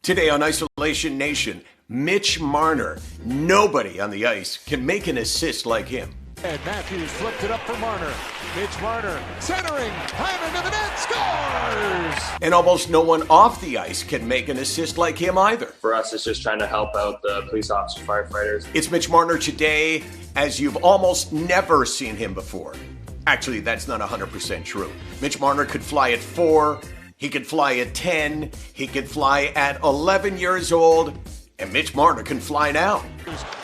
Today on Isolation Nation, Mitch Marner. Nobody on the ice can make an assist like him. And Matthews flipped it up for Marner. Mitch Marner centering, Hyman to the net, scores! And almost no one off the ice can make an assist like him either. For us, it's just trying to help out the police officers, firefighters. It's Mitch Marner today as you've almost never seen him before. Actually, that's not 100% true. Mitch Marner could fly at 4, he could fly at 10, he could fly at 11 years old, and Mitch Marner can fly now.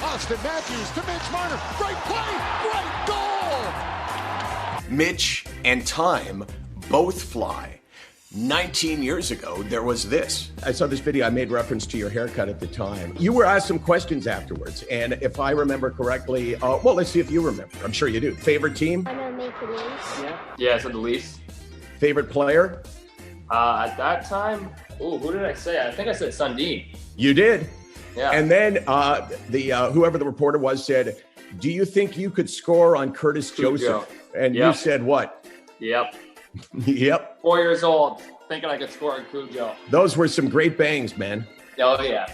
Austin Matthews to Mitch Marner. Great play, great goal! Mitch and time both fly. 19 years ago, there was this. I saw this video. I made reference to your haircut at the time. You were asked some questions afterwards, and if I remember correctly, well, let's see if you remember. I'm sure you do. Favorite team? I'm gonna make the Leafs. Yeah, so the Leafs. Favorite player? At that time, who did I say? I think I said Sundin. You did. Yeah. And then whoever the reporter was said, "Do you think you could score on Curtis Joseph?" And Yep. you said what? Yep. Yep. 4 years old, thinking I could score on Cujo. Those were some great bangs, man. Oh yeah.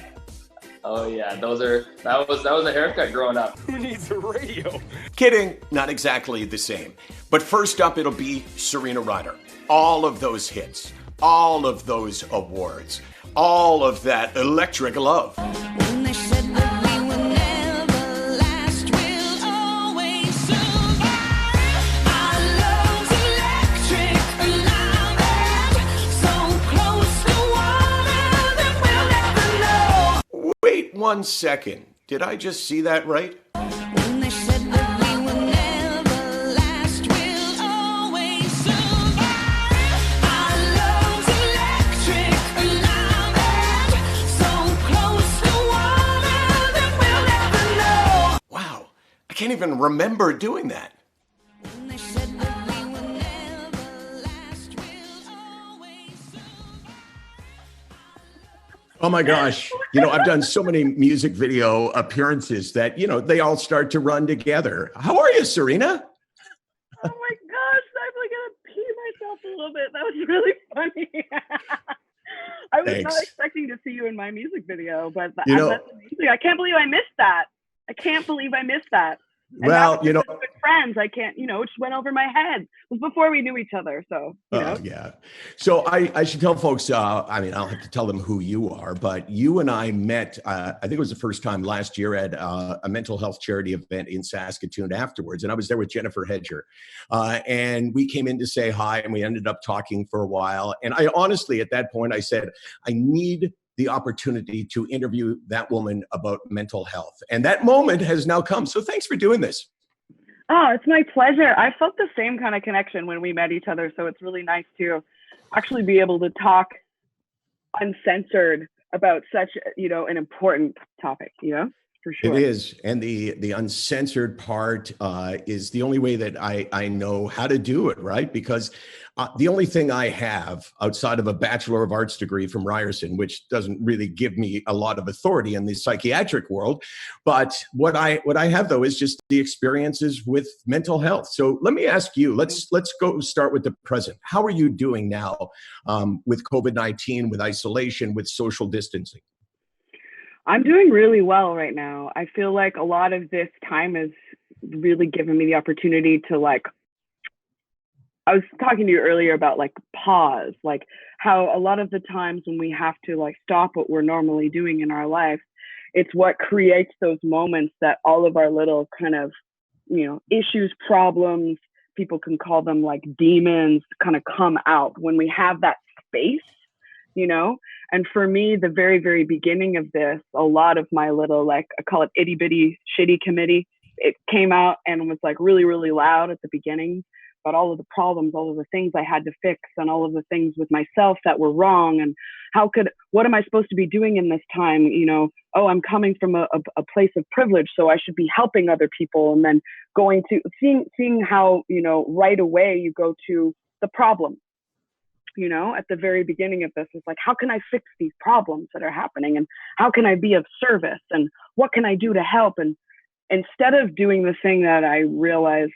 That was a haircut growing up. Who needs a radio? Kidding, not exactly the same. But first up, it'll be Serena Ryder. All of those hits, all of those awards, all of that electric love. When they said that we would never last, we'll always survive. Our love's electric, alive and so close to water that we'll never know. Wait 1 second. Did I just see that right? When they said that we would never last, we'll always survive. Our love's electric, alive and so close to water that we'll never know. Wow, I can't even remember doing that. When they said that we would never last, we'll always survive. Oh my gosh. I've done so many music video appearances that, they all start to run together. How are you, Serena? Oh my gosh, I'm like gonna pee myself a little bit. That was really funny. I was Thanks. not expecting to see you in my music video, but that's amazing. I can't believe I missed that. And Well, now we're good friends. I can't, it just went over my head. It was before we knew each other, so Yeah. So I should tell folks, I'll have to tell them who you are, but you and I met, I think it was the first time last year at a mental health charity event in Saskatoon afterwards. And I was there with Jennifer Hedger. And we came in to say hi, and we ended up talking for a while. And I honestly, at that point, I said, I need the opportunity to interview that woman about mental health. And that moment has now come. So thanks for doing this. Oh, it's my pleasure. I felt the same kind of connection when we met each other. So it's really nice to actually be able to talk uncensored about such, an important topic, for sure. It is. And the uncensored part is the only way that I know how to do it, right? Because the only thing I have outside of a Bachelor of Arts degree from Ryerson, which doesn't really give me a lot of authority in the psychiatric world, but what I have though is just the experiences with mental health. So let me ask you, let's go start with the present. How are you doing now with COVID-19, with isolation, with social distancing? I'm doing really well right now. I feel like a lot of this time has really given me the opportunity to I was talking to you earlier about pause, how a lot of the times when we have to stop what we're normally doing in our life, it's what creates those moments that all of our little kind of, issues, problems, people can call them demons, kind of come out when we have that space, And for me, the very, very beginning of this, a lot of my little, I call it itty bitty shitty committee, it came out and was really, really loud at the beginning. But all of the problems, all of the things I had to fix, and all of the things with myself that were wrong, and what am I supposed to be doing in this time? I'm coming from a place of privilege, so I should be helping other people, and then going to seeing how right away you go to the problem. At the very beginning of this, it's how can I fix these problems that are happening, and how can I be of service, and what can I do to help? And instead of doing the thing that I realized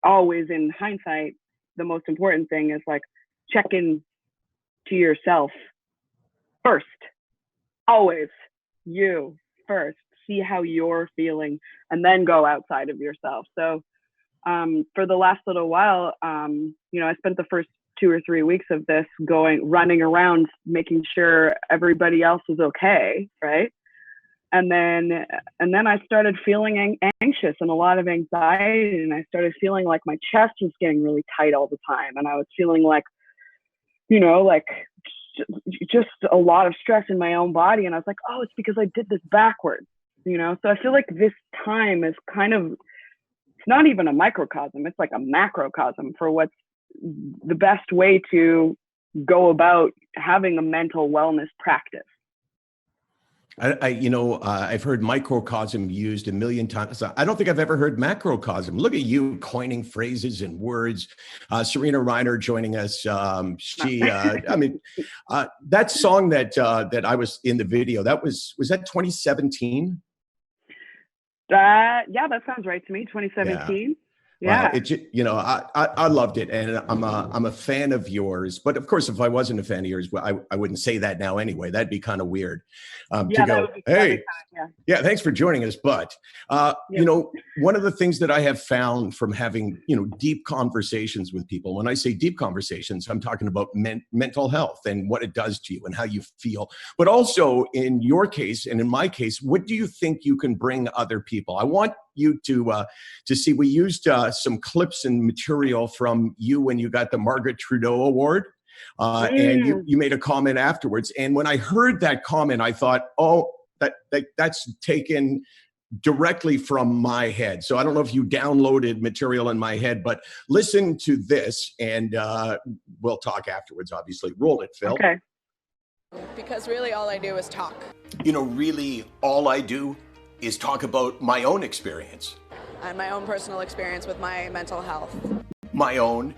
always in hindsight, the most important thing is check in to yourself first, always you first. See how you're feeling, and then go outside of yourself. So for the last little while, I spent the first 2 or 3 weeks of this running around, making sure everybody else was okay, right? And then I started feeling anxious and a lot of anxiety, and I started feeling like my chest was getting really tight all the time, and I was feeling like, like just a lot of stress in my own body. And I was like, oh, it's because I did this backwards, So I feel like this time is kind of, it's not even a microcosm, it's like a macrocosm for what's the best way to go about having a mental wellness practice. I've heard microcosm used a million times. I don't think I've ever heard macrocosm. Look at you coining phrases and words. Serena Ryder joining us. That song that I was in the video, was that 2017? Yeah, that sounds right to me. 2017. Yeah. I loved it, and I'm a fan of yours. But of course, if I wasn't a fan of yours, I wouldn't say that now anyway. That'd be kind of weird to go, hey, yeah, thanks for joining us. But one of the things that I have found from having deep conversations with people, when I say deep conversations, I'm talking about mental health and what it does to you and how you feel. But also in your case and in my case, what do you think you can bring other people? I want you to see. We used some clips and material from you when you got the Margaret Trudeau Award, and you made a comment afterwards. And when I heard that comment, I thought, oh, that's taken directly from my head. So I don't know if you downloaded material in my head, but listen to this, and we'll talk afterwards. Obviously, roll it, Phil. Okay. Because really, all I do is talk. Really, all I do is talk about my own experience. And my own personal experience with my mental health. My own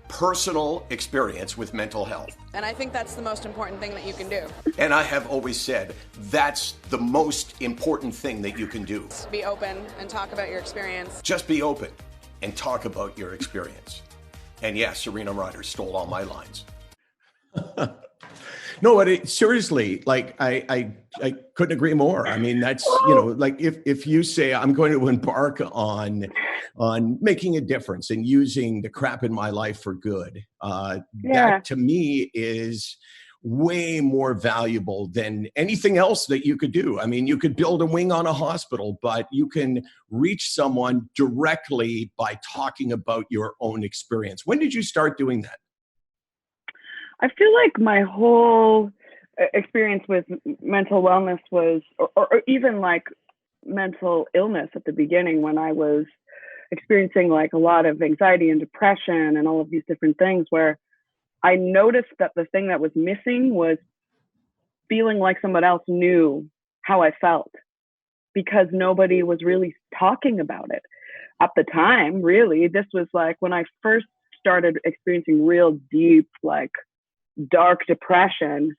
personal experience with mental health. And I think that's the most important thing that you can do. And I have always said that's the most important thing that you can do. Be open and talk about your experience. Just be open and talk about your experience. And yes, Serena Ryder stole all my lines. No, but seriously, I couldn't agree more. I mean, that's, if you say I'm going to embark on making a difference and using the crap in my life for good, that to me is way more valuable than anything else that you could do. I mean, you could build a wing on a hospital, but you can reach someone directly by talking about your own experience. When did you start doing that? I feel like my whole experience with mental wellness was, or even like mental illness at the beginning, when I was experiencing like a lot of anxiety and depression and all of these different things, where I noticed that the thing that was missing was feeling like someone else knew how I felt, because nobody was really talking about it at the time. Really, this was like when I first started experiencing real deep, like dark depression.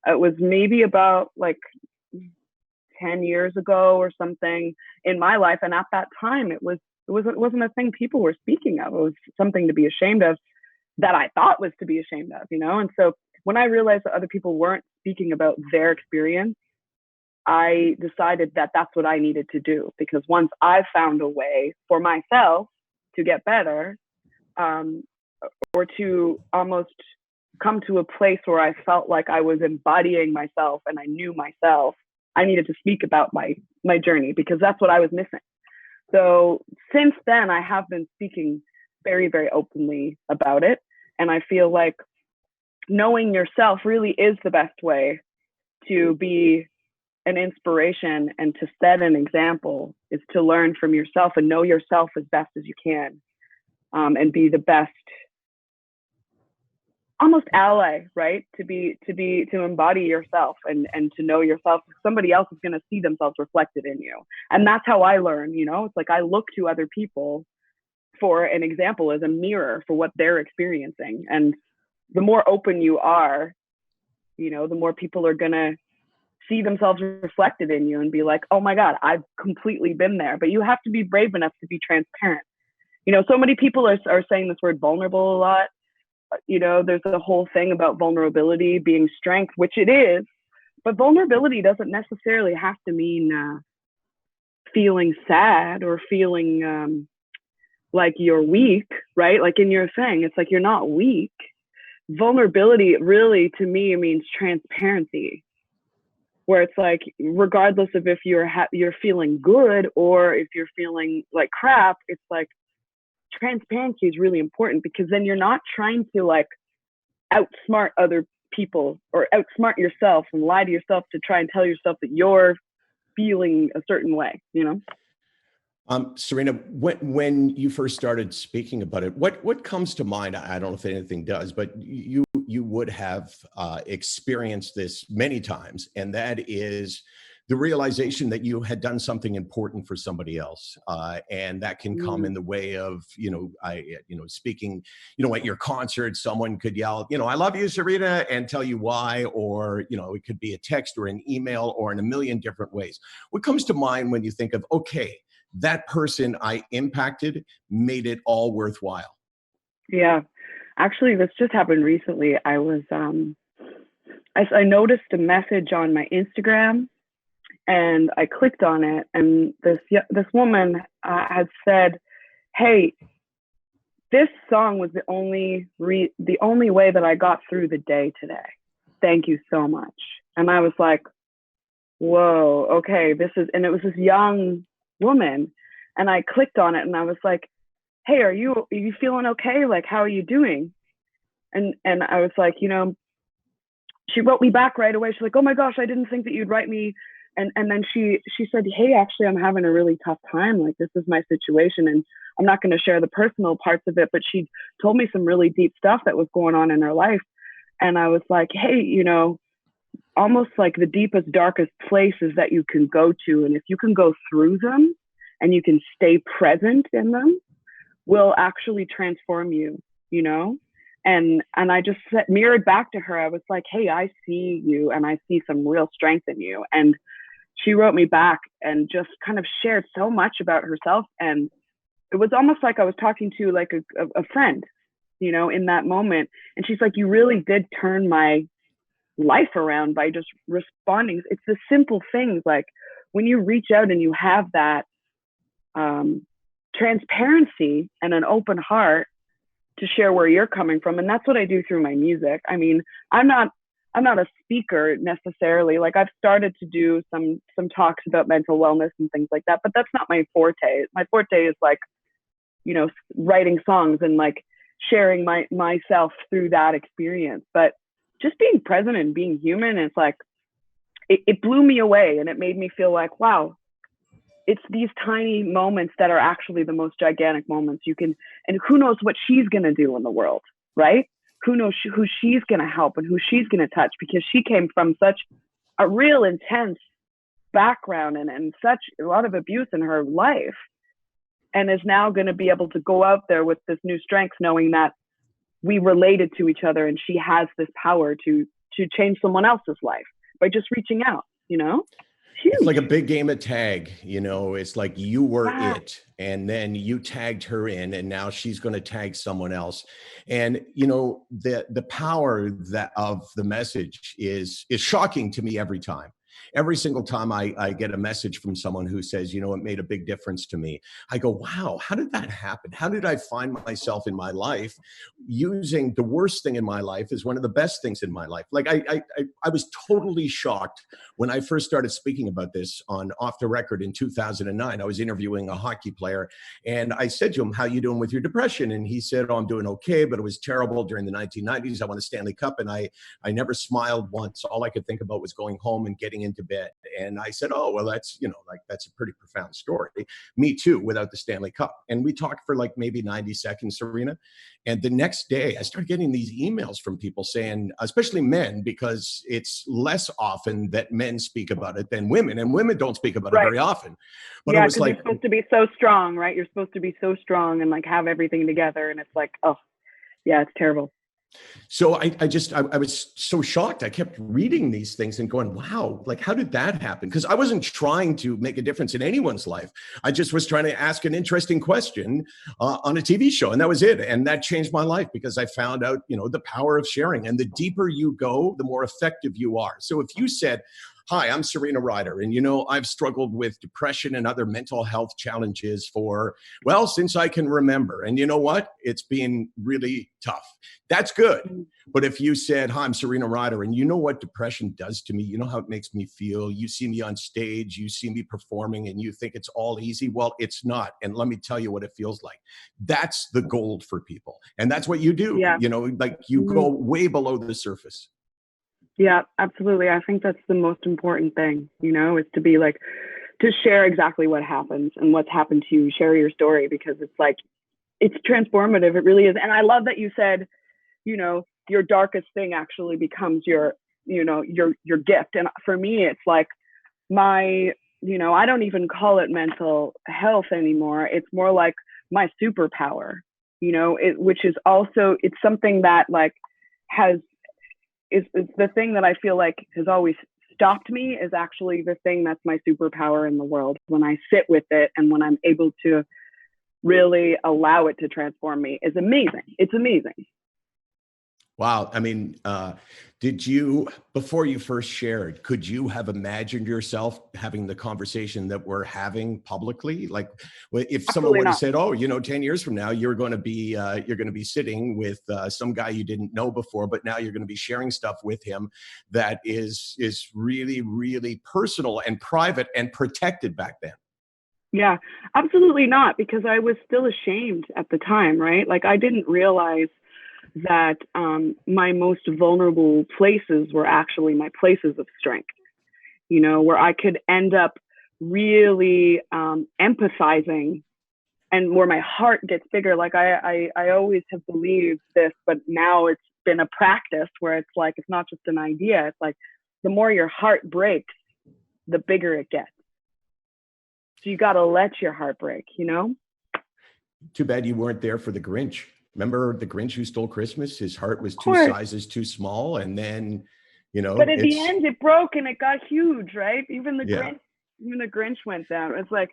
It was maybe about like 10 years ago or something in my life, and at that time it wasn't a thing people were speaking of. It was something to be ashamed of, that I thought was to be ashamed of, and so when I realized that other people weren't speaking about their experience, I decided that that's what I needed to do, because once I found a way for myself to get better, or to almost come to a place where I felt like I was embodying myself and I knew myself, I needed to speak about my journey, because that's what I was missing. So since then, I have been speaking very, very openly about it. And I feel like knowing yourself really is the best way to be an inspiration and to set an example, is to learn from yourself and know yourself as best as you can, and be the best almost ally, right? To embody yourself and to know yourself. Somebody else is going to see themselves reflected in you. And that's how I learn, it's like I look to other people for an example, as a mirror for what they're experiencing. And the more open you are, the more people are going to see themselves reflected in you and be like, oh my God, I've completely been there. But you have to be brave enough to be transparent. So many people are saying this word vulnerable a lot. There's a whole thing about vulnerability being strength, which it is, But vulnerability doesn't necessarily have to mean feeling sad or feeling like you're weak, right? Like in your thing, it's like you're not weak. Vulnerability really, to me, means transparency, where it's like, regardless of if you're feeling good or if you're feeling like crap, it's like transparency is really important, because then you're not trying to like outsmart other people or outsmart yourself and lie to yourself to try and tell yourself that you're feeling a certain way, you know? Serena, when you first started speaking about it, what comes to mind? I don't know if anything does, but you would have experienced this many times, and that is the realization that you had done something important for somebody else, and that can come in the way of speaking. At your concert, someone could yell, "I love you, Serena," and tell you why, or it could be a text or an email or in a million different ways. What comes to mind when you think of, okay, that person I impacted made it all worthwhile? Yeah, actually, this just happened recently. I was, I noticed a message on my Instagram, and I clicked on it, and this woman had said, "Hey, this song was the only way that I got through the day today. Thank you so much." And I was like, "Whoa, okay, and it was this young woman, and I clicked on it, and I was like, "Hey, are you feeling okay? Like, how are you doing?" And I was like, she wrote me back right away. She's like, "Oh my gosh, I didn't think that you'd write me." And then she said, "Hey, actually, I'm having a really tough time. Like, this is my situation." And I'm not going to share the personal parts of it, but she told me some really deep stuff that was going on in her life. And I was like, "Hey, almost like the deepest, darkest places that you can go to, and if you can go through them and you can stay present in them, will actually transform you, And I just mirrored back to her. I was like, "Hey, I see you, and I see some real strength in you." And she wrote me back and just kind of shared so much about herself. And it was almost like I was talking to like a friend, in that moment. And she's like, "You really did turn my life around by just responding." It's the simple things, like when you reach out and you have that transparency and an open heart to share where you're coming from. And that's what I do through my music. I mean, I'm not a speaker necessarily. Like, I've started to do some talks about mental wellness and things like that, but that's not my forte. My forte is like, writing songs and like sharing myself through that experience. But just being present and being human, it's like, it blew me away, and it made me feel like, wow, it's these tiny moments that are actually the most gigantic moments you can, and who knows what she's going to do in the world, right? Who knows who she's going to help and who she's going to touch, because she came from such a real intense background and such a lot of abuse in her life, and is now going to be able to go out there with this new strength, knowing that we related to each other, and she has this power to change someone else's life by just reaching out, Huge. It's like a big game of tag, it's like you were Wow. it, and then you tagged her in, and now she's going to tag someone else. And the power of the message is shocking to me every time. Every single time I get a message from someone who says, it made a big difference to me, I go, wow, how did that happen? How did I find myself in my life using the worst thing in my life as one of the best things in my life? Like, I was totally shocked when I first started speaking about this on Off the Record in 2009. I was interviewing a hockey player, and I said to him, "How you doing with your depression?" And he said, "Oh, I'm doing okay, but it was terrible during the 1990s. I won a Stanley Cup, and I never smiled once. All I could think about was going home and getting into bed." And I said, "Oh, well, that's, that's a pretty profound story. Me too, without the Stanley Cup." And we talked for like maybe 90 seconds, Serena. And the next day I started getting these emails from people saying, especially men, because it's less often that men speak about it than women, and women don't speak about it very often. But Yeah, it was because like, you're supposed to be so strong, right? You're supposed to be so strong and like have everything together. And it's like, oh, yeah, it's terrible. So I was so shocked. I kept reading these things and going, wow, like, how did that happen? Because I wasn't trying to make a difference in anyone's life. I just was trying to ask an interesting question on a TV show, and that was it. And that changed my life because I found out, the power of sharing. And the deeper you go, the more effective you are. So if you said, hi, I'm Serena Ryder, and I've struggled with depression and other mental health challenges since I can remember. And you know what? It's been really tough. That's good. But if you said, hi, I'm Serena Ryder, and you know what depression does to me, you know how it makes me feel, you see me on stage, you see me performing, and you think it's all easy. Well, it's not. And let me tell you what it feels like. That's the gold for people. And that's what you do. Yeah. You go way below the surface. Yeah, absolutely. I think that's the most important thing, is to be like, to share exactly what happens and what's happened to you, share your story, because it's transformative. It really is. And I love that you said, your darkest thing actually becomes your gift. And for me, it's like I don't even call it mental health anymore. It's more like my superpower, which is also, it's something that is the thing that I feel like has always stopped me, is actually the thing that's my superpower in the world. When I sit with it and when I'm able to really allow it to transform me, is amazing. It's amazing. Wow. I mean, did you, before you first shared, could you have imagined yourself having the conversation that we're having publicly? Like, if someone would have said, oh, 10 years from now, you're going to be sitting with some guy you didn't know before, but now you're going to be sharing stuff with him that is really, really personal and private and protected back then. Yeah, absolutely not, because I was still ashamed at the time, right? Like, I didn't realize that my most vulnerable places were actually my places of strength, where I could end up really empathizing, and where my heart gets bigger. Like I always have believed this, but now it's been a practice where it's like, it's not just an idea. It's like, the more your heart breaks, the bigger it gets. So you got to let your heart break, Too bad you weren't there for the Grinch. Remember the Grinch who stole Christmas? His heart was two sizes too small, and then, But at the end, it broke and it got huge, right? Even the Grinch went down. It's like,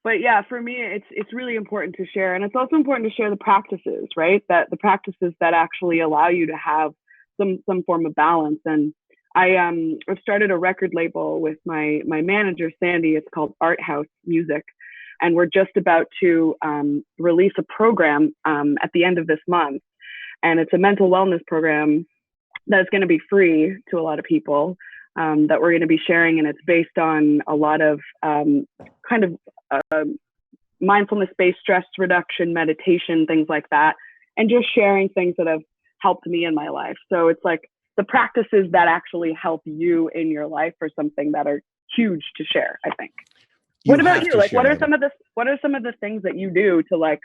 but yeah, for me, it's really important to share, and it's also important to share the practices, right? That the practices that actually allow you to have some form of balance. And I've started a record label with my manager Sandy. It's called Art House Music. And we're just about to release a program at the end of this month. And it's a mental wellness program that's going to be free to a lot of people that we're going to be sharing. And it's based on a lot of mindfulness-based stress reduction, meditation, things like that. And just sharing things that have helped me in my life. So it's like the practices that actually help you in your life are something that are huge to share, I think. What about you? Like, what are some of the things that you do to like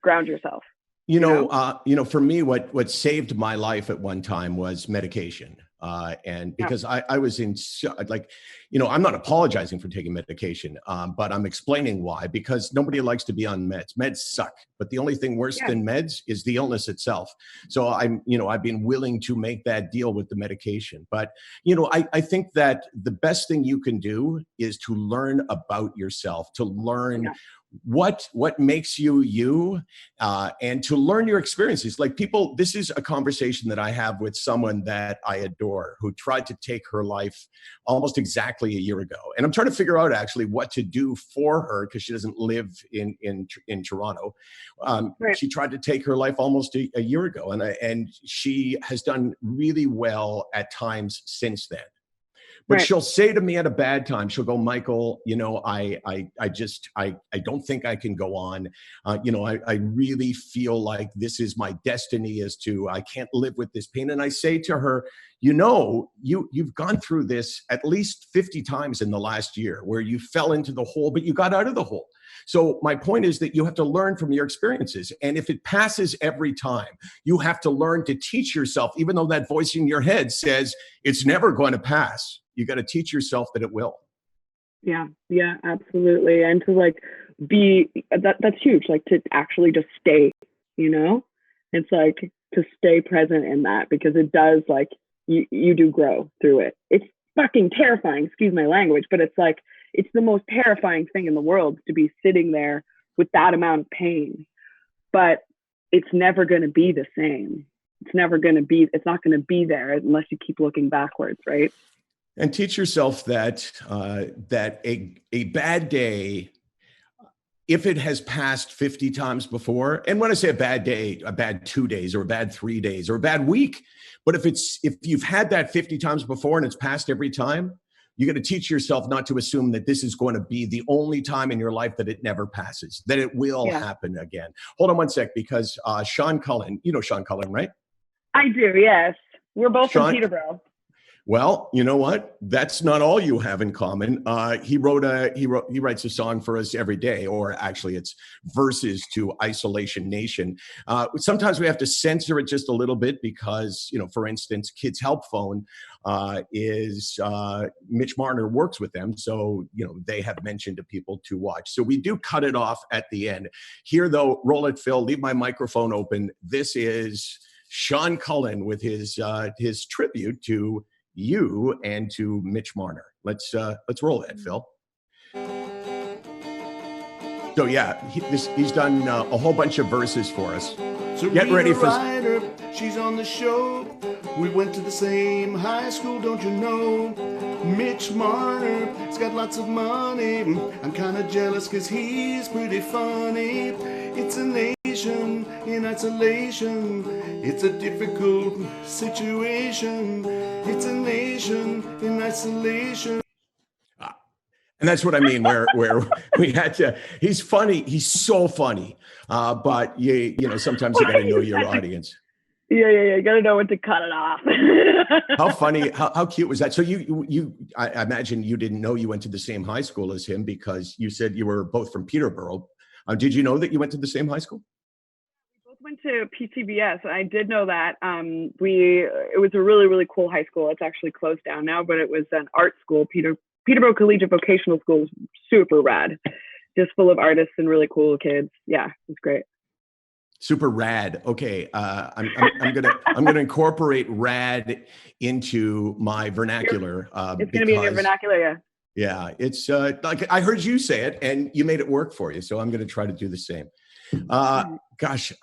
ground yourself? For me, what saved my life at one time was medication. And because I was I'm not apologizing for taking medication, but I'm explaining why, because nobody likes to be on meds. Meds suck, but the only thing worse than meds is the illness itself. So I've been willing to make that deal with the medication. But, I think that the best thing you can do is to learn about yourself, to learn what makes you, and to learn your experiences. Like this is a conversation that I have with someone that I adore, who tried to take her life almost exactly a year ago. And I'm trying to figure out actually what to do for her, because she doesn't live in Toronto. Right. She tried to take her life almost a year ago, and she has done really well at times since then. But she'll say to me at a bad time, she'll go, Michael, I don't think I can go on. I really feel like this is my destiny, I can't live with this pain. And I say to her, you've gone through this at least 50 times in the last year, where you fell into the hole, but you got out of the hole. So my point is that you have to learn from your experiences. And if it passes every time, you have to learn to teach yourself, even though that voice in your head says it's never going to pass. You got to teach yourself that it will. Yeah, absolutely. And to that's huge. Like, to actually just stay, it's like to stay present in that, because it does, like, you do grow through it. It's fucking terrifying, excuse my language, but it's like, it's the most terrifying thing in the world to be sitting there with that amount of pain. But it's never going to be the same. It's not going to be there unless you keep looking backwards, right? And teach yourself that that a bad day, if it has passed 50 times before, and when I say a bad day, a bad 2 days or a bad 3 days or a bad week, but if you've had that 50 times before and it's passed every time, you got to teach yourself not to assume that this is going to be the only time in your life that it never passes, that it will happen again. Hold on one sec, because Sean Cullen, you know Sean Cullen, right? I do, yes. We're both Sean, from Peterborough. Well, you know what? That's not all you have in common. He writes a song for us every day, or actually it's verses to Isolation Nation. Sometimes we have to censor it just a little bit because, you know, for instance, Kids Help Phone is Mitch Marner works with them. So, you know, they have mentioned to people to watch. So we do cut it off at the end. Here though, roll it, Phil, leave my microphone open. This is Sean Cullen with his tribute to you and to Mitch Marner. Let's roll that, Phil. So yeah, he's done a whole bunch of verses for us. Get ready for Ryder, she's on the show. We went to the same high school, don't you know? Mitch Marner, he's got lots of money. I'm kind of jealous cause he's pretty funny. It's a nation in isolation. It's a difficult situation. It's a nation in isolation. And that's what I mean, where we had to, he's funny. He's so funny. But you know, sometimes you got to know your audience. Yeah. You got to know when to cut it off. How funny, how cute was that? So I imagine you didn't know you went to the same high school as him because you said you were both from Peterborough. Did you know that you went to the same high school? We both went to PCBS. I did know that. It was a really, really cool high school. It's actually closed down now, but it was an art school. Peterborough Collegiate Vocational School is super rad, just full of artists and really cool kids. Yeah, it's great. Super rad. Okay, I'm gonna incorporate rad into my vernacular. It's gonna be in your vernacular, yeah. Yeah, it's like I heard you say it, and you made it work for you. So I'm gonna try to do the same. Gosh,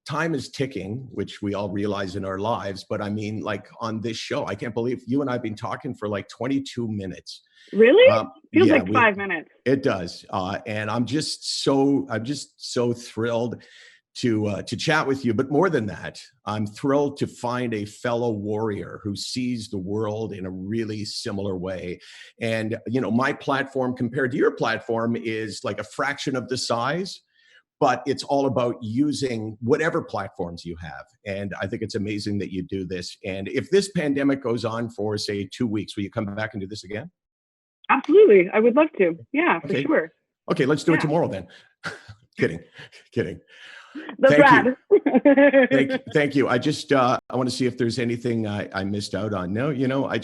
time is ticking, which we all realize in our lives. But I mean, like on this show, I can't believe you and I've been talking for like 22 minutes. Really? Feels like 5 minutes. It does, and I'm just so thrilled to chat with you. But more than that, I'm thrilled to find a fellow warrior who sees the world in a really similar way. And you know, my platform compared to your platform is like a fraction of the size. But it's all about using whatever platforms you have. And I think it's amazing that you do this. And if this pandemic goes on for, say, 2 weeks, will you come back and do this again? Absolutely. I would love to. Yeah, for sure. Okay, let's do it tomorrow then. Kidding. That's rad. Thank you. I just, I want to see if there's anything I missed out on. No, you know, I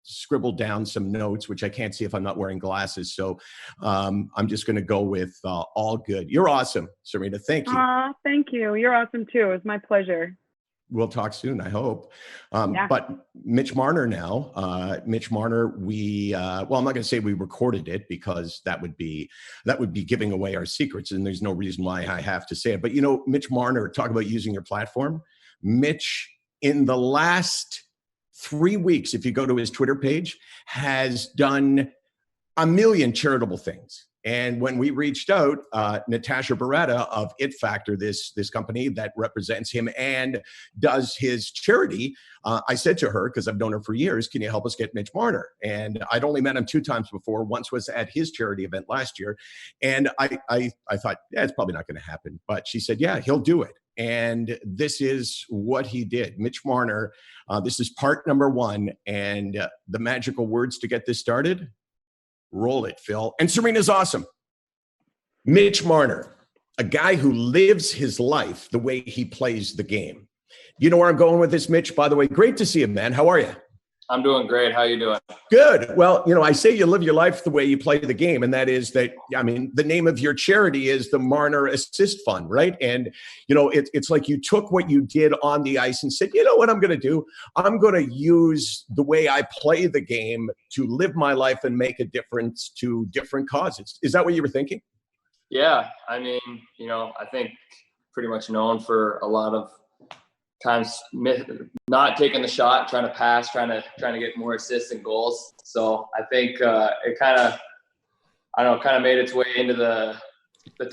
scribbled down some notes, which I can't see if I'm not wearing glasses. So I'm just going to go with all good. You're awesome, Serena. Thank you. Thank you. You're awesome too. It was my pleasure. We'll talk soon, I hope. But Mitch Marner now, I'm not going to say we recorded it because that would be giving away our secrets, and there's no reason why I have to say it. But you know, Mitch Marner, talk about using your platform. Mitch, in the last 3 weeks, if you go to his Twitter page, has done a million charitable things. And when we reached out, Natasha Beretta of It Factor, this company that represents him and does his charity, I said to her, because I've known her for years, can you help us get Mitch Marner? And I'd only met him 2 times before. Once was at his charity event last year. And I thought, yeah, it's probably not going to happen. But she said, yeah, he'll do it. And this is what he did. Mitch Marner, this is part number 1. And the magical words to get this started, roll it, Phil. And Serena's awesome. Mitch Marner, a guy who lives his life the way he plays the game. You know where I'm going with this, Mitch? By the way, great to see you, man. How are you? I'm doing great. How you doing? Good. Well, I say you live your life the way you play the game, and that is that, the name of your charity is the Marner Assist Fund, right? And, it's like you took what you did on the ice and said, you know what I'm going to do? I'm going to use the way I play the game to live my life and make a difference to different causes. Is that what you were thinking? Yeah. I mean, I think pretty much known for a lot of times not taking the shot, trying to pass, trying to get more assists and goals. So I think it kind of made its way into the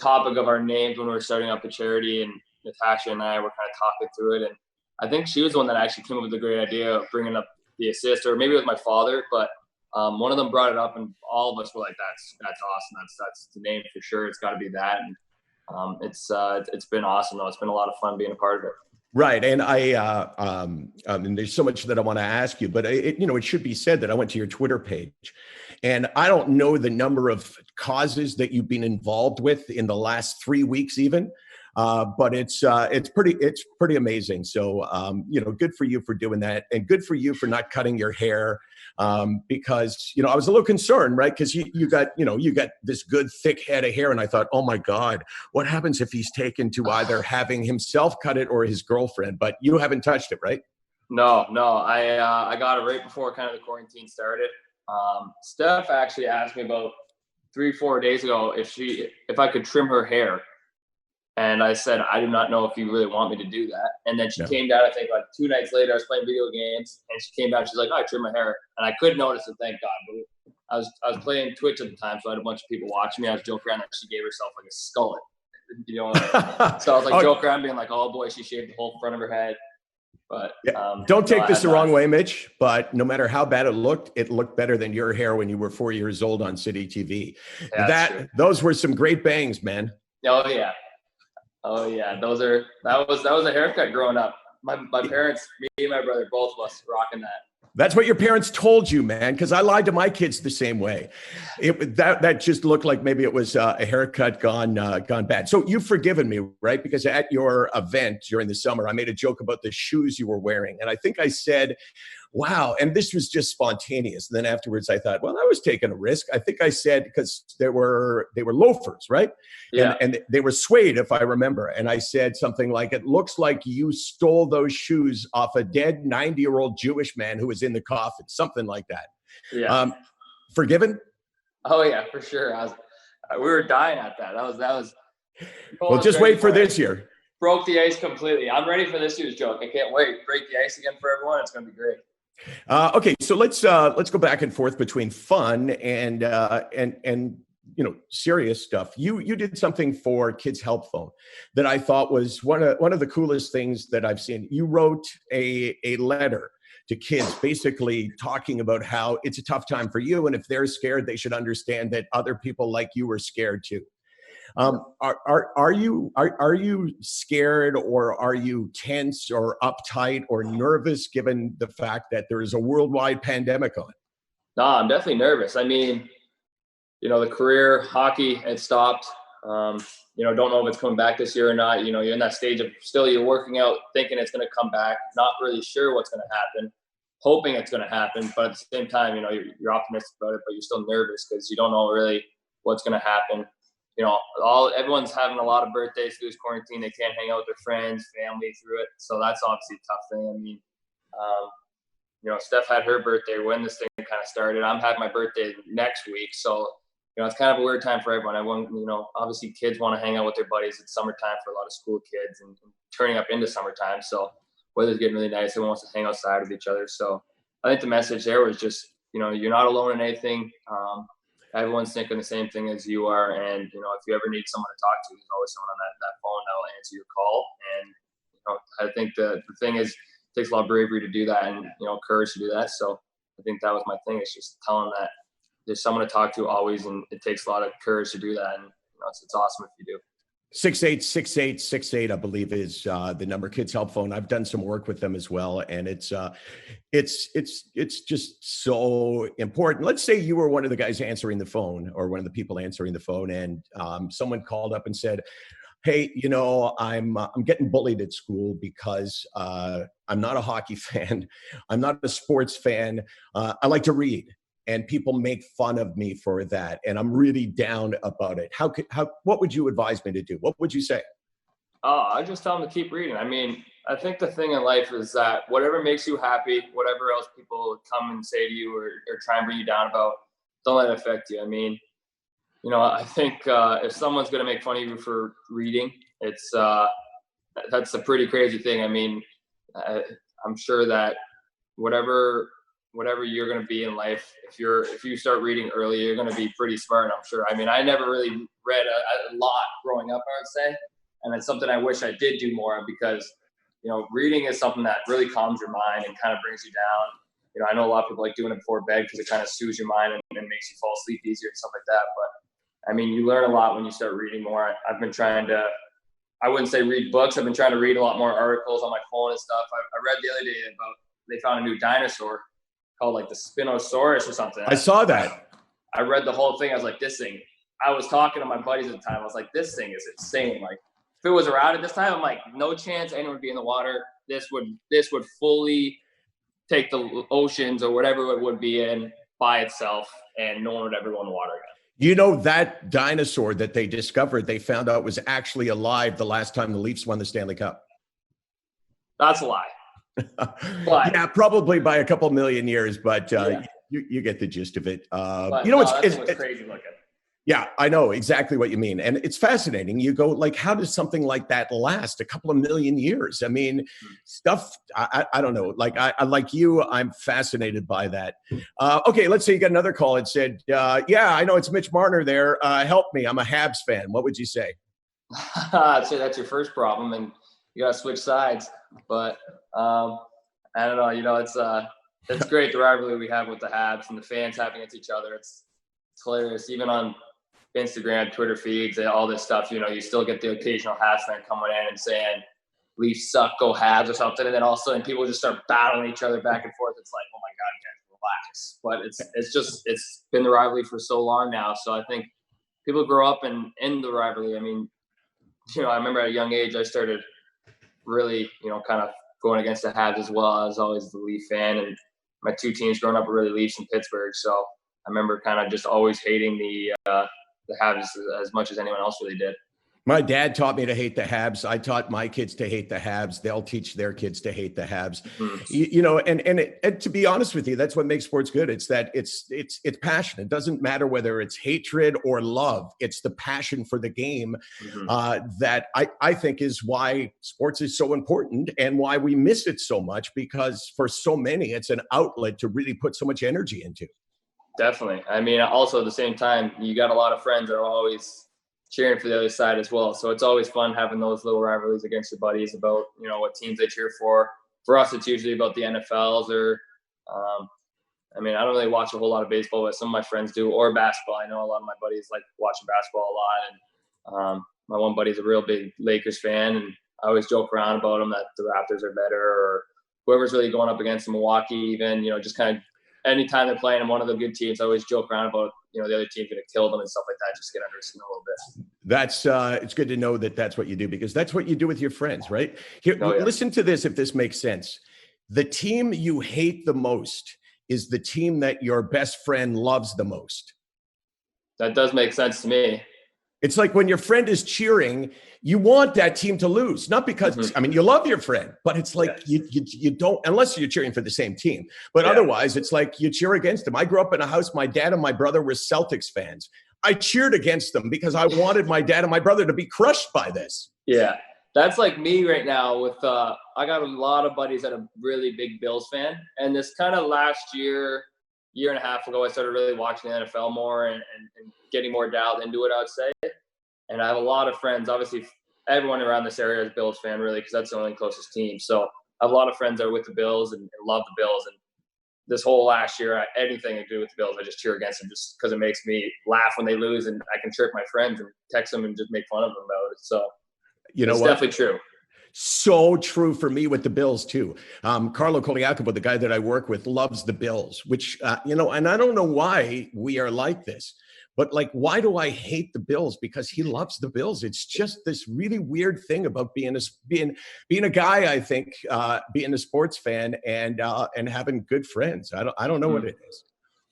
topic of our names when we were starting up the charity, and Natasha and I were kind of talking through it. And I think she was the one that actually came up with the great idea of bringing up the assist, or maybe it was my father, but one of them brought it up, and all of us were like, that's awesome. That's the name for sure. It's got to be that. And it's been awesome though. It's been a lot of fun being a part of it. Right. And and there's so much that I want to ask you, but it should be said that I went to your Twitter page, and I don't know the number of causes that you've been involved with in the last 3 weeks even. But it's pretty amazing. So, good for you for doing that, and good for you for not cutting your hair. Because, I was a little concerned, right? Because you got this good thick head of hair, and I thought, oh my God, what happens if he's taken to either having himself cut it or his girlfriend? But you haven't touched it, right? No, I got it right before kind of the quarantine started. Steph actually asked me about 3-4 days ago if I could trim her hair. And I said, I do not know if you really want me to do that. And then she came down, I think like 2 nights later, I was playing video games, and she came down, she's like, oh, I trimmed my hair. And I couldn't notice it, thank God. But I was playing Twitch at the time, so I had a bunch of people watching me. I was joking around that she gave herself like a skullet. So I was like joking around being like, oh boy, she shaved the whole front of her head. But don't take this the wrong way, Mitch, but no matter how bad it looked better than your hair when you were 4 years old on City TV. Yeah, those were some great bangs, man. Oh yeah. That was a haircut growing up. My parents, me and my brother, both of us rocking that. That's what your parents told you, man, because I lied to my kids the same way. That just looked like maybe it was a haircut gone bad. So you've forgiven me, right? Because at your event during the summer, I made a joke about the shoes you were wearing. And I think I said, wow. And this was just spontaneous. And then afterwards I thought, well, I was taking a risk. I think I said, because they were loafers, right? Yeah. And they were suede, if I remember. And I said something like, it looks like you stole those shoes off a dead 90-year-old Jewish man who was in the coffin, something like that. Yeah. Forgiven? Oh yeah, for sure. We were dying at that. That was. Well, just wait for this year. Broke the ice completely. I'm ready for this year's joke. I can't wait. Break the ice again for everyone. It's going to be great. Okay, so let's go back and forth between fun and serious stuff. You did something for Kids Help Phone that I thought was one of the coolest things that I've seen. You wrote a letter to kids, basically talking about how it's a tough time for you, and if they're scared, they should understand that other people like you are scared too. Are you scared, or are you tense or uptight or nervous given the fact that there is a worldwide pandemic on? No, I'm definitely nervous. I mean, the career hockey had stopped. Don't know if it's coming back this year or not. You're in that stage of you're working out, thinking it's going to come back, not really sure what's going to happen, hoping it's going to happen. But at the same time, you're optimistic about it, but you're still nervous because you don't know really what's going to happen. Everyone's having a lot of birthdays through this quarantine. They can't hang out with their friends, family through it. So that's obviously a tough thing. I mean, Steph had her birthday when this thing kind of started. I'm having my birthday next week. So, it's kind of a weird time for everyone. Obviously kids want to hang out with their buddies. It's summertime for a lot of school kids and turning up into summertime. So weather's getting really nice. Everyone wants to hang outside with each other. So I think the message there was just, you're not alone in anything. Everyone's thinking the same thing as you are. And, if you ever need someone to talk to, there's always someone on that phone that will answer your call. And, I think the thing is, it takes a lot of bravery to do that and, courage to do that. So I think that was my thing. It's just telling that there's someone to talk to always. And it takes a lot of courage to do that. And, it's awesome if you do. 686868, I believe, is the number. Kids Help Phone. I've done some work with them as well, and it's just so important. Let's say you were one of the guys answering the phone, or one of the people answering the phone, and someone called up and said, Hey, I'm getting bullied at school because I'm not a hockey fan. I'm not a sports fan. I like to read, and people make fun of me for that, and I'm really down about it. What would you advise me to do? What would you say? Oh, I just tell them to keep reading. I mean, I think the thing in life is that whatever makes you happy, whatever else people come and say to you or try and bring you down about, don't let it affect you. I mean, I think if someone's going to make fun of you for reading, that's a pretty crazy thing. I mean, I'm sure that whatever you're going to be in life, if you start reading early, you're going to be pretty smart, I'm sure. I mean, I never really read a lot growing up, I would say. And it's something I wish I did do more of because, reading is something that really calms your mind and kind of brings you down. I know a lot of people like doing it before bed because it kind of soothes your mind and makes you fall asleep easier and stuff like that. But I mean, you learn a lot when you start reading more. I've been trying to, I wouldn't say read books. I've been trying to read a lot more articles on my phone and stuff. I read the other day about they found a new dinosaur called like the Spinosaurus or something. I saw that. I read the whole thing. I was like, this thing. I was talking to my buddies at the time. I was like, this thing is insane. Like, if it was around at this time, I'm like, no chance anyone would be in the water. This would fully take the oceans or whatever it would be in by itself, and no one would ever go in the water again. That dinosaur that they discovered, they found out was actually alive the last time the Leafs won the Stanley Cup. That's a lie. But, yeah, probably by a couple million years, but yeah. you get the gist of it. It's crazy looking. Yeah, I know exactly what you mean. And it's fascinating. You go like, how does something like that last a couple of million years? I mean, stuff, I don't know. Like I like you, I'm fascinated by that. Okay, let's say you got another call. It said, yeah, I know it's Mitch Marner there. Help me. I'm a Habs fan. What would you say? I'd say that's your first problem and you got to switch sides. But I don't know. It's great, the rivalry we have with the Habs and the fans having against each other. It's hilarious. Even on Instagram, Twitter feeds, and all this stuff, you still get the occasional Habs fan coming in and saying, Leafs suck, go Habs or something. And then all of a sudden people just start battling each other back and forth. It's like, oh my God, guys, relax. But it's been the rivalry for so long now. So I think people grow up and end the rivalry. I mean, I remember at a young age, I started really, kind of going against the Habs as well. I was always the Leaf fan, and my two teams growing up were really Leafs and Pittsburgh. So I remember kind of just always hating the Habs as much as anyone else really did. My dad taught me to hate the Habs. I taught my kids to hate the Habs. They'll teach their kids to hate the Habs. Mm-hmm. And to be honest with you, that's what makes sports good. It's that it's passion. It doesn't matter whether it's hatred or love. It's the passion for the game that I think is why sports is so important and why we miss it so much, because for so many, it's an outlet to really put so much energy into. Definitely. I mean, also at the same time, you got a lot of friends that are always cheering for the other side as well. So it's always fun having those little rivalries against your buddies about, what teams they cheer for. For us, it's usually about the NFLs or, I mean, I don't really watch a whole lot of baseball, but some of my friends do, or basketball. I know a lot of my buddies like watching basketball a lot. And my one buddy's a real big Lakers fan. And I always joke around about them that the Raptors are better, or whoever's really going up against Milwaukee even, just kind of, anytime they're playing in one of the good teams, I always joke around about, the other team's going to kill them and stuff like that, just get under their skin a little bit. That's it's good to know that that's what you do, because that's what you do with your friends, right? Here, Oh, yeah. Listen to this, if this makes sense. The team you hate the most is the team that your best friend loves the most. That does make sense to me. It's like when your friend is cheering, you want that team to lose, not because, I mean, you love your friend, but it's like you don't, unless you're cheering for the same team. But otherwise, it's like you cheer against them. I grew up in a house, my dad and my brother were Celtics fans. I cheered against them because I wanted my dad and my brother to be crushed by this. Yeah, that's like me right now with, I got a lot of buddies that are really big Bills fan. And this kind of last year and a half ago, I started really watching the NFL more and getting more dialed into it, I would say. And I have a lot of friends. Obviously, everyone around this area is Bills fan, really, because that's the only closest team. So I have a lot of friends that are with the Bills and love the Bills. And this whole last year, anything to do with the Bills, I just cheer against them just because it makes me laugh when they lose, and I can trick my friends and text them and just make fun of them about it. So it's definitely true. So true for me with the Bills too. Carlo Coliacopo, the guy that I work with, loves the Bills, which, and I don't know why we are like this, But like, why do I hate the Bills? Because he loves the Bills. It's just this really weird thing about being a guy. I think being a sports fan and having good friends. I don't know what it is.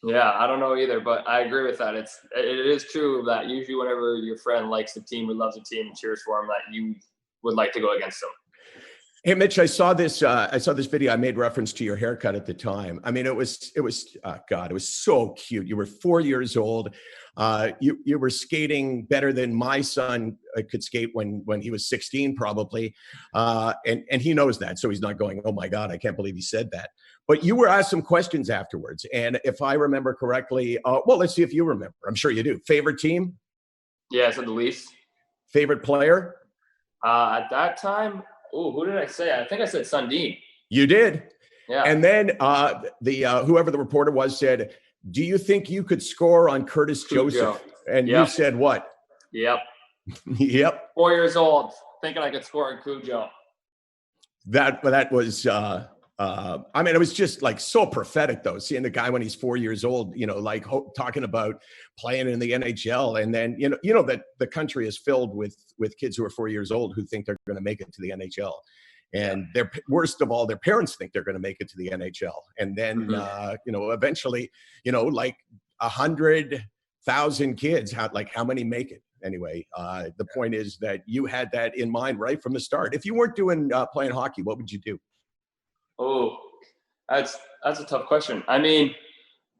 Yeah, I don't know either, but I agree with that. It is true that usually whenever your friend likes the team or loves a team and cheers for them, that you would like to go against them. Hey, Mitch, I saw this video. I made reference to your haircut at the time. I mean, it was God, it was so cute. You were 4 years old. You were skating better than my son could skate when he was 16, probably. And he knows that. So he's not going, oh my God, I can't believe he said that. But you were asked some questions afterwards. And if I remember correctly, well, let's see if you remember. I'm sure you do. Favorite team? Yeah, I said the Leafs. Favorite player? At that time, who did I say? I think I said Sundin. You did. Yeah. And then whoever the reporter was said, do you think you could score on Curtis Joseph? And you said what? Yep. Yep. 4 years old, thinking I could score on Cujo. That was I mean, it was just like so prophetic, though, seeing the guy when he's 4 years old, like talking about playing in the NHL. And then, that the country is filled with kids who are 4 years old who think they're going to make it to the NHL. And they're, worst of all, their parents think they're going to make it to the NHL. And then, eventually, like 100,000 kids, how many make it? Anyway, the point is that you had that in mind right from the start. If you weren't doing playing hockey, what would you do? Oh, that's a tough question. I mean,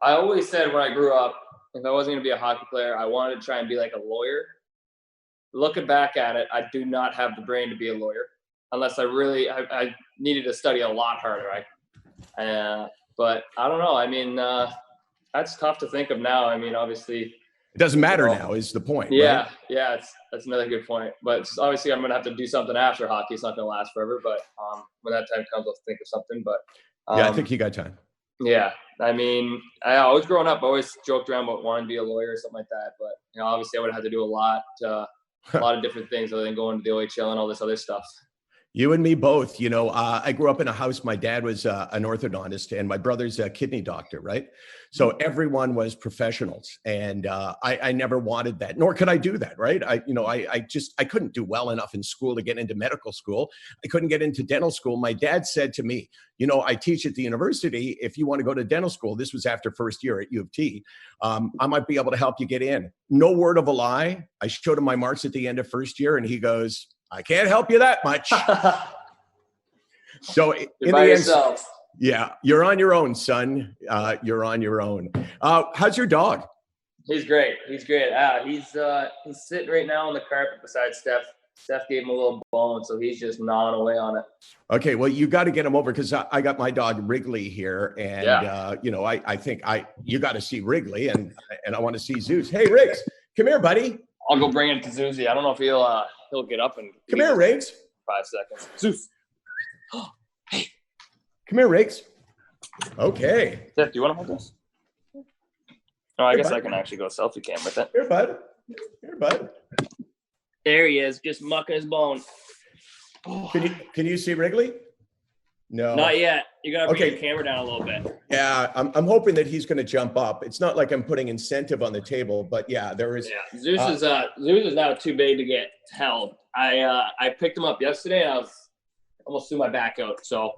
I always said when I grew up, if I wasn't going to be a hockey player, I wanted to try and be like a lawyer. Looking back at it, I do not have the brain to be a lawyer unless I needed to study a lot harder. But I don't know. I mean, that's tough to think of now. I mean, obviously. It doesn't matter now is the point. Yeah. Right? Yeah. That's another good point. But obviously I'm going to have to do something after hockey. It's not going to last forever, but when that time comes, I'll think of something. But yeah, I think you got time. Yeah. I mean, I always growing up, I always joked around about wanting to be a lawyer or something like that. But, obviously I would have to do a lot of different things other than going to the OHL and all this other stuff. You and me both. I grew up in a house. My dad was an orthodontist and my brother's a kidney doctor, right? So everyone was professionals. And I never wanted that, nor could I do that, right? I couldn't do well enough in school to get into medical school. I couldn't get into dental school. My dad said to me, I teach at the university. If you want to go to dental school, this was after first year at U of T, I might be able to help you get in. No word of a lie. I showed him my marks at the end of first year and he goes, I can't help you that much. So in the end, yeah, you're on your own, son. You're on your own. How's your dog? He's great. He's sitting right now on the carpet beside Steph. Steph gave him a little bone, so he's just gnawing away on it. Okay, well, you got to get him over because I got my dog Wrigley here, and I think you got to see Wrigley, and I want to see Zeus. Hey, Riggs, come here, buddy. I'll go bring it to Zuzi. I don't know if he'll get up and come here, Riggs. 5 seconds. Zeus. Hey. Come here, Riggs. Okay. Steph, do you want to hold this? Oh, I guess I can actually go selfie cam with it. Here, bud. Here, bud. There he is, just mucking his bone. Can you see Wrigley? No. Not yet. You got to bring your camera down a little bit. Yeah, I'm hoping that he's going to jump up. It's not like I'm putting incentive on the table, but yeah, there is. Yeah, Zeus is now too big to get held. I picked him up yesterday and I was almost threw my back out. So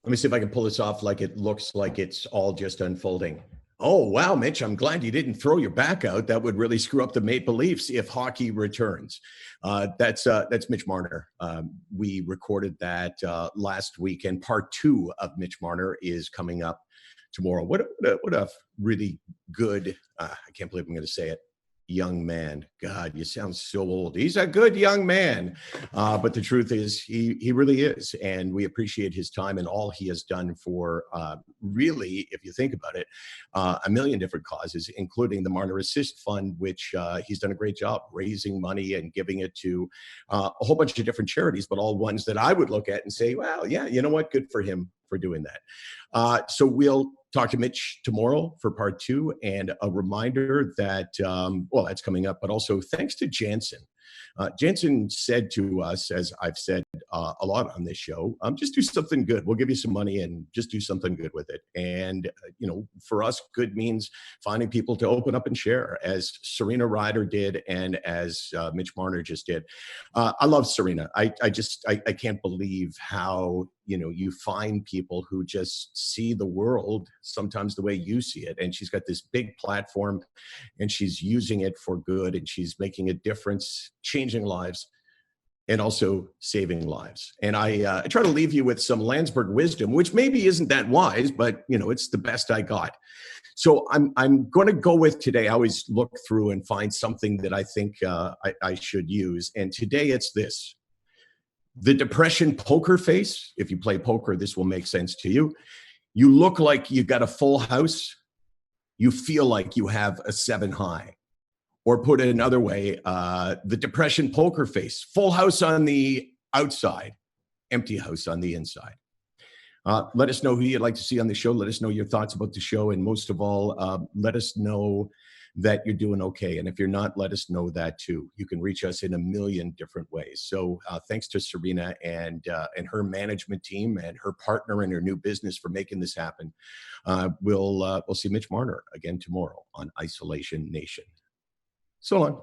let me see if I can pull this off like it looks like it's all just unfolding. Oh, wow, Mitch, I'm glad you didn't throw your back out. That would really screw up the Maple Leafs if hockey returns. That's Mitch Marner. We recorded that last week, and part 2 of Mitch Marner is coming up tomorrow. What a really good, I can't believe I'm going to say it, young man. God, you sound so old. He's a good young man. But the truth is he really is. And we appreciate his time and all he has done for really, if you think about it, a million different causes, including the Marner Assist Fund, which he's done a great job raising money and giving it to a whole bunch of different charities, but all ones that I would look at and say, well, yeah, you know what? Good for him for doing that. So we'll talk to Mitch tomorrow for part 2, and a reminder that, that's coming up, but also thanks to Janssen. Jensen said to us, as I've said a lot on this show, just do something good. We'll give you some money and just do something good with it. And, for us, good means finding people to open up and share, as Serena Ryder did and as Mitch Marner just did. I love Serena. I can't believe how, you find people who just see the world sometimes the way you see it. And she's got this big platform and she's using it for good, and she's making a difference, changing lives, and also saving lives. And I try to leave you with some Landsberg wisdom, which maybe isn't that wise, but it's the best I got. So I'm going to go with today. I always look through and find something that I think I should use. And today it's this: the depression poker face. If you play poker, this will make sense to you. You look like you got a full house. You feel like you have a 7 high. Or put it another way, the depression poker face: full house on the outside, empty house on the inside. Let us know who you'd like to see on the show. Let us know your thoughts about the show. And most of all, let us know that you're doing okay. And if you're not, let us know that too. You can reach us in a million different ways. So thanks to Serena and her management team and her partner in her new business for making this happen. We'll see Mitch Marner again tomorrow on Isolation Nation. So long.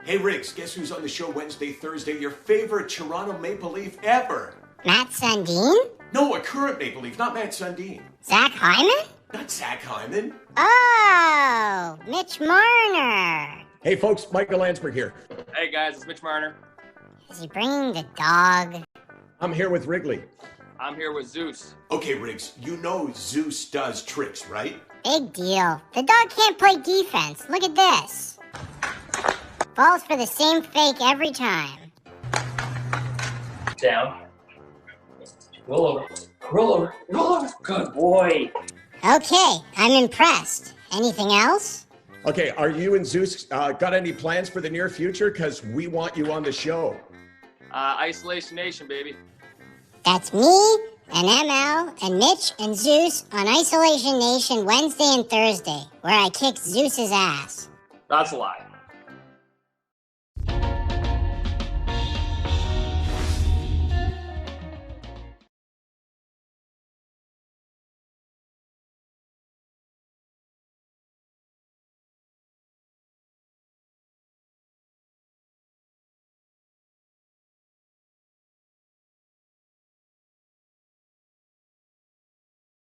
Hey, Riggs, guess who's on the show Wednesday, Thursday? Your favorite Toronto Maple Leaf ever. Matt Sundin? No, a current Maple Leaf, not Matt Sundin. Zach Hyman? Not Zach Hyman. Oh, Mitch Marner. Hey, folks, Michael Landsberg here. Hey guys, it's Mitch Marner. Is he bringing the dog? I'm here with Wrigley. I'm here with Zeus. Okay, Riggs, you know Zeus does tricks, right? Big deal. The dog can't play defense. Look at this. Falls for the same fake every time. Down. Roll over. Roll over. Roll over. Good boy. Okay, I'm impressed. Anything else? Okay, are you and Zeus got any plans for the near future? Because we want you on the show. Isolation Nation, baby. That's me and ML and Mitch and Zeus on Isolation Nation Wednesday and Thursday, where I kick Zeus's ass. That's a lie.